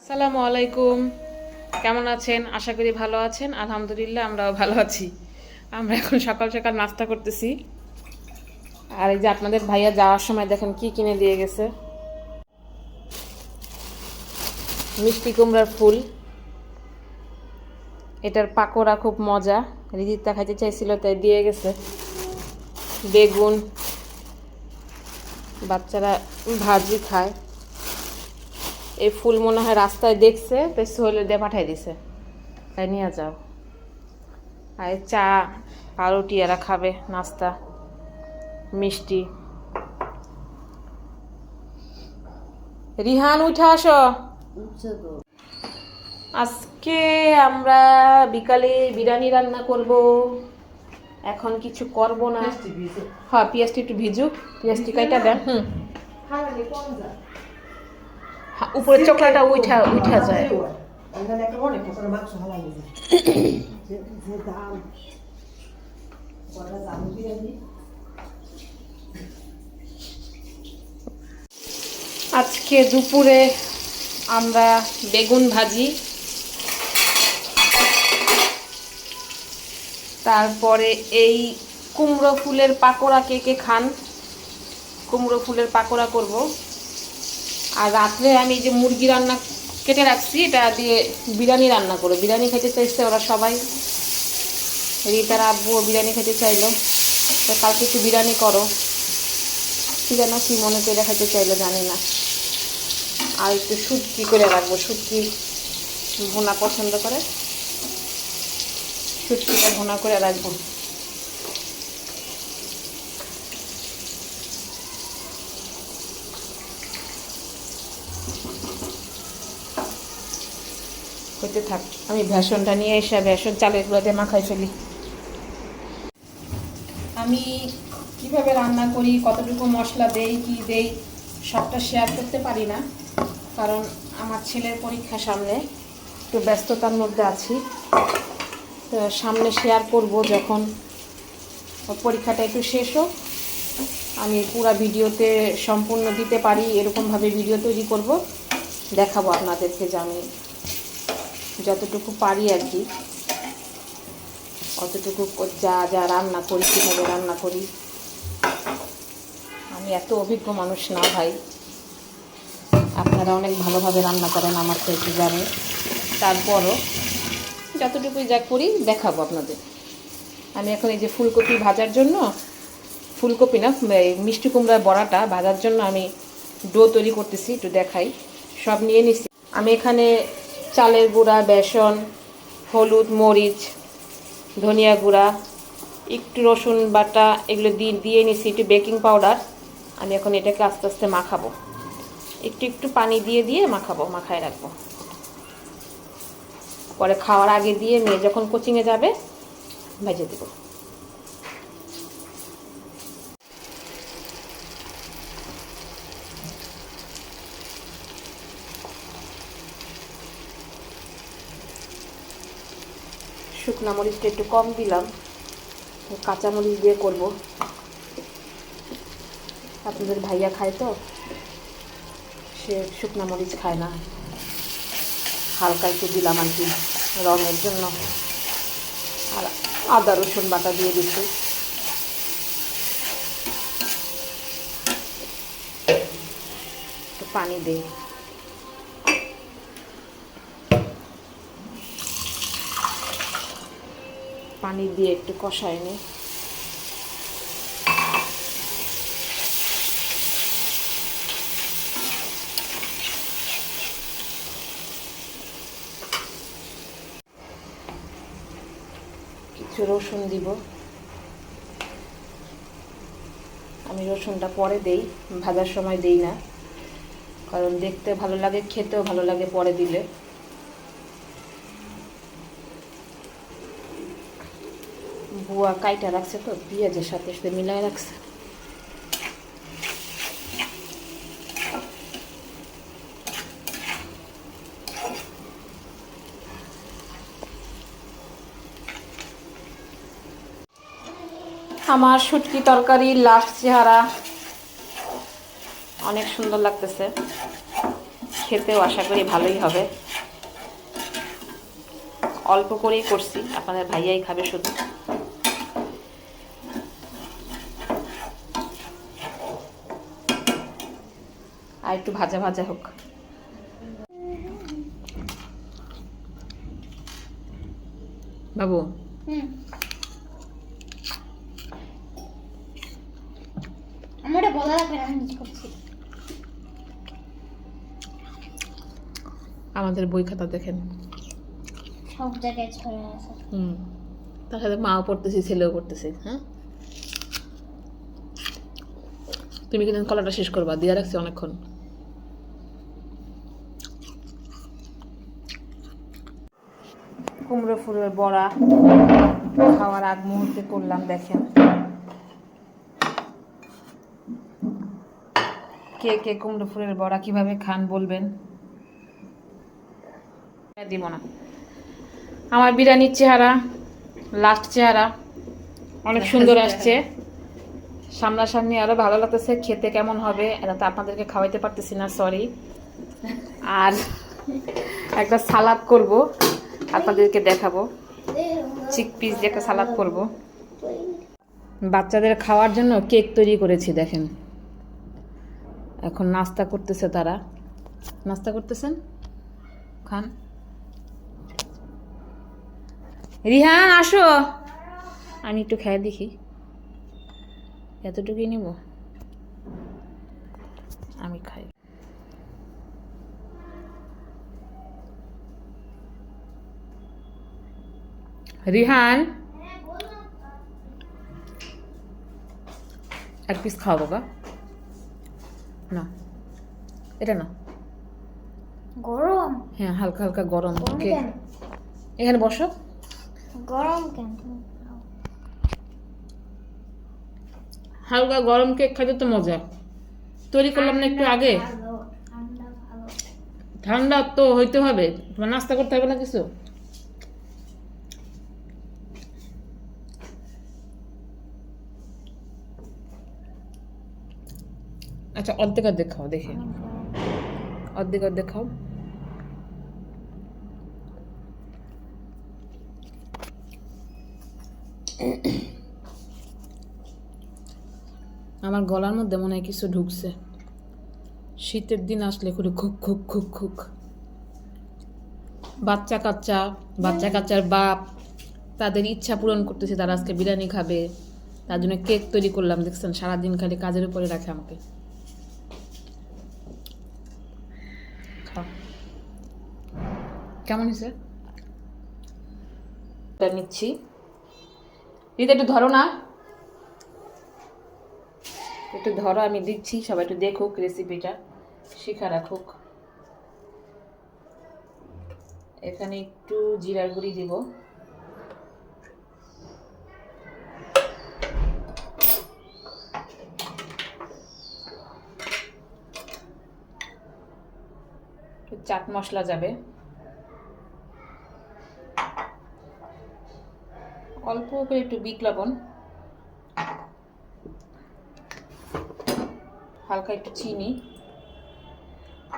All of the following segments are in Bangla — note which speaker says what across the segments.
Speaker 1: আসসালামু আলাইকুম। কেমন আছেন? আশা করি ভালো আছেন। আলহামদুলিল্লাহ আমরাও ভালো আছি। আমরা এখন সকাল সকাল নাস্তা করতেছি। আর এই যে আপনাদের ভাইয়া যাওয়ার সময় দেখেন কি কিনে দিয়ে গেছে। মিষ্টি কুমড়ার ফুল, এটার পাকোড়া খুব মজা। রিদিতা খাইতে চাইছিল তাই দিয়ে গেছে। বেগুন, বাচ্চারা ভাজি খায়। এই ফুল মনে হয় রাস্তায় দেখছে তাই সোহেলে দিয়ে পাঠাই দিছে, তাই নিয়ে যাও। আর চা, পাউরুটি এরা খাবে নাস্তা, মিষ্টি। রিহান উঠে আসো। আজকে আমরা বিকালে বিরিয়ানি রান্না করব। এখন কিছু করব না। হ্যাঁ, পেঁয়াজটি একটু ভিজুক। পেঁয়াজটি কাইটা দেন। উপরে চকলাটা উঠা উঠা যায়। আজকে দুপুরে আমরা বেগুন ভাজি, তারপরে এই কুমড়ো ফুলের পাকোড়া, কে কে খান? কুমড়ো ফুলের পাকোড়া করব। আর রাত্রে আমি যে মুরগি রান্না কেটে রাখছি এটা দিয়ে বিরিয়ানি রান্না করবো। বিরিয়ানি খেতে চাইছে ওরা সবাই। রিতার আব্বুও বিরিয়ানি খেতে চাইলো, তো কালকে একটু বিরিয়ানি করো। কি যেন কি মনে করে খেতে চাইলো জানি না। আর একটু শুটকি করে রাখবো, শুটকি ভুনা পছন্দ করে, শুটকিটা ভুনা করে রাখবো। হতে থাক, আমি বেসনটা নিয়ে এসে বেসন চালের গুঁড়োতে মাখাই ফেলি। আমি কিভাবে রান্না করি, কতটুকু মশলা দেই, কি দেই, সবটা শেয়ার করতে পারি না, কারণ আমার ছেলের পরীক্ষা সামনে, একটু ব্যস্ততার মধ্যে আছি। তো সামনে শেয়ার করব যখন পরীক্ষাটা একটু শেষ হোক, আমি পুরো ভিডিওতে সম্পূর্ণ দিতে পারি এরকমভাবে ভিডিও তৈরি করব, দেখাবো আপনাদেরকে যে আমি যতটুকু পারি আর কি, অতটুকু যা যা রান্না করি, কীভাবে রান্না করি। আমি এত অভিজ্ঞ মানুষ না ভাই, আপনারা অনেক ভালোভাবে রান্না করেন আমার তো একটু জানেন, তারপরও যতটুকুই যা করি দেখাবো আপনাদের। আমি এখন এই যে ফুলকপি ভাজার জন্য, ফুলকপি না মিষ্টি কুমড়ার বড়াটা ভাজার জন্য আমি ডো তৈরি করতেছি, একটু দেখাই। সব নিয়ে নিছি আমি এখানে চালের গুঁড়া, বেসন, হলুদ, মরিচ, ধনিয়া গুঁড়া, একটু রসুন বাটা, এগুলো দিয়ে নিছি, একটু বেকিং পাউডার। আমি এখন এটাকে আস্তে আস্তে মাখাবো, একটু একটু পানি দিয়ে দিয়ে মাখাবো, মাখায় রাখবো। পরে খাওয়ার আগে দিয়ে মেয়ে যখন কোচিংয়ে যাবে ভেজে দেব। শুকনা মরিচটা একটু কম দিলাম, কাঁচা মরিচ দিয়ে করব। আপনাদের ভাইয়া খায় তো, সে শুকনা মরিচ খায় না, হালকা একটু দিলাম আর কি রঙের জন্য। আর আদা রসুন বাটা দিয়ে দিচ্ছি। একটু পানি দিই, পানি দিয়ে একটু কষায় নিই। কিছু রসুন দিব, আমি রসুনটা পরে দেই, ভাজার সময় দেই না, কারণ দেখতে ভালো লাগে, খেতেও ভালো লাগে পরে দিলে। বুয়া কাইটা রাখছে তো, পেঁয়াজের সাথে সাথে মিলাই রাখছে। আমার শুটকি তরকারি লাস্ট চেহারা অনেক সুন্দর লাগতেছে। খেতেও আশা করি ভালোই হবে। অল্প করেই করছি, আপনাদের ভাইয়াই খাবে শুধু। আর একটু ভাজা ভাজা হোক। বাবু
Speaker 2: আমার বলা লাগবে না, আমি করছি।
Speaker 1: আমাদের বই খাতা দেখেন,
Speaker 2: সব জায়গায় ছড়ে আছে।
Speaker 1: তার সাথে মাও পড়তেছি, ছেলেও পড়তেছি। হ্যাঁ, তুমি কিন্তু কলাটা শেষ করবা, দিয়ে রাখছি অনেকক্ষণ। কুমড়ো ফুলের বড়া খাওয়ার আগ মুহূর্তে করলাম, দেখেন। কে কে কুমড়ো ফুলের বড়া কিভাবে খান বলবেন। দিব না। আমার বিরিয়ানির চেহারা, লাস্ট চেহারা অনেক সুন্দর আসছে। সামনাসামনি আরো ভালো লাগতেছে। খেতে কেমন হবে এটা তো আপনাদেরকে খাওয়াইতে পারতেছি না, সরি। আর একটা সালাদ করব, আপনাদেরকে দেখাবো। চিকপিস দিয়ে একটা সালাদ করব। বাচ্চাদের খাওয়ার জন্য কেক তৈরি করেছি, দেখেন। এখন নাস্তা করতেছে তারা। নাস্তা করতেছেন, খান। রিহান আসো, আমি একটু খেয়ে দেখি। এতটুকুই নিব, আমি খাই। রিহান এক পিস খাও বাবা। না, এটা না,
Speaker 2: গরম।
Speaker 1: হ্যাঁ হালকা হালকা গরম
Speaker 2: গরম
Speaker 1: কেক।
Speaker 2: কেন?
Speaker 1: এখানে বসো।
Speaker 2: গরম কেন?
Speaker 1: হালকা গরম কেক খাইতে তো মজা। তৈরি করলাম না একটু আগে।
Speaker 2: ভালো, ঠান্ডা ভালো।
Speaker 1: ঠান্ডা তো হইতে হবে, তোমার নাস্তা করতে হবে না কিছু। আচ্ছা, অর্ধেক অর্ধেক খাও, দেখে অর্ধেক অর্ধেক খাও। আমার গলার মধ্যে মনে হয় কিছু ঢুকছে। শীতের দিন আসলে করে খুক খুক খুক খুক। বাচ্চা কাচ্চার বাপ তাদের ইচ্ছা পূরণ করতেছে, তারা আজকে বিরিয়ানি খাবে, তার জন্য কেক তৈরি করলাম। দেখছেন, সারাদিন খালি কাজের উপরে রাখে আমাকে। কেমন হয়েছে নিচ্ছি। দিদি একটু ধরো না, একটু ধরো, আমি দিচ্ছি। সবাই একটু দেখুক, রেসিপিটা শিখা রাখুক। এখানে একটু জিরার গুঁড়ি দিব, চাট মশলা যাবে, অল্প করে একটু বিট লবণ, হালকা একটু চিনি,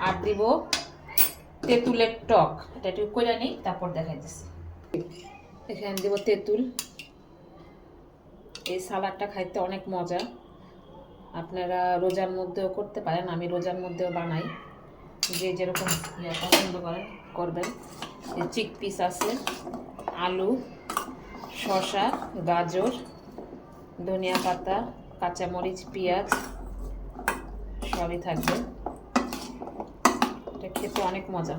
Speaker 1: আর দিব তেঁতুলের টক। এটা একটু করে নিই, তারপর দেখাইতেছি। এখানে দেব তেঁতুল। এই সালাডটা খাইতে অনেক মজা। আপনারা রোজার মধ্যেও করতে পারেন, আমি রোজার মধ্যেও বানাই। যে যেরকম পছন্দ করেন করবেন। এই চিকপিস আছে, আলু, শসা, গাজর, ধনিয়া পাতা, কাঁচামরিচ, পেঁয়াজ সবই থাকবে। এটা খেতে অনেক মজা।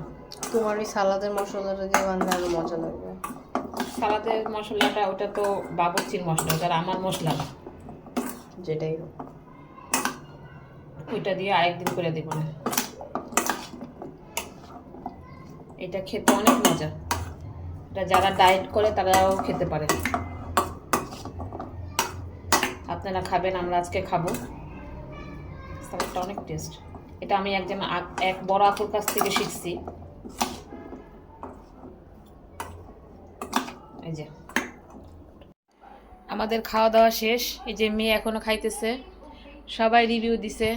Speaker 3: তোমার ওই সালাদের মশলাটা দিয়ে বানালে আরো মজা লাগবে।
Speaker 1: সালাদের মশলাটা ওটা তো বাবুর্চির মশলা, ওটা আমার মশলা না।
Speaker 3: যেটাই হোক,
Speaker 1: ওইটা দিয়ে আরেকদিন করে দেব না। এটা খেতে অনেক মজা। এটা যারা ডায়েট করে তারাও খেতে পারে। আপনারা খাবেন, আমরা আজকে খাবো। সালাদটা অনেক টেস্ট। এটা আমি এক বড় আপুর কাছ থেকে শিখছি। এই যে আমাদের খাওয়া দাওয়া শেষ। এই যে মেয়ে এখনো খাইতেছে। সবাই রিভিউ দিছে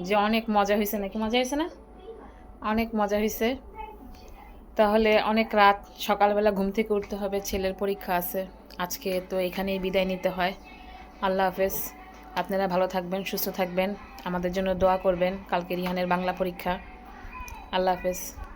Speaker 1: যে অনেক মজা হয়েছে, নাকি মজা হয়েছে না? অনেক মজা হয়েছে। তাহলে অনেক রাত, সকালবেলা ঘুম থেকে উঠতে হবে, ছেলের পরীক্ষা আছে আজকে, তো এখানেই বিদায় নিতে হয়। আল্লাহ হাফেজ। আপনারা ভালো থাকবেন, সুস্থ থাকবেন, আমাদের জন্য দোয়া করবেন। কালকে রিহানের বাংলা পরীক্ষা। আল্লাহ হাফেজ।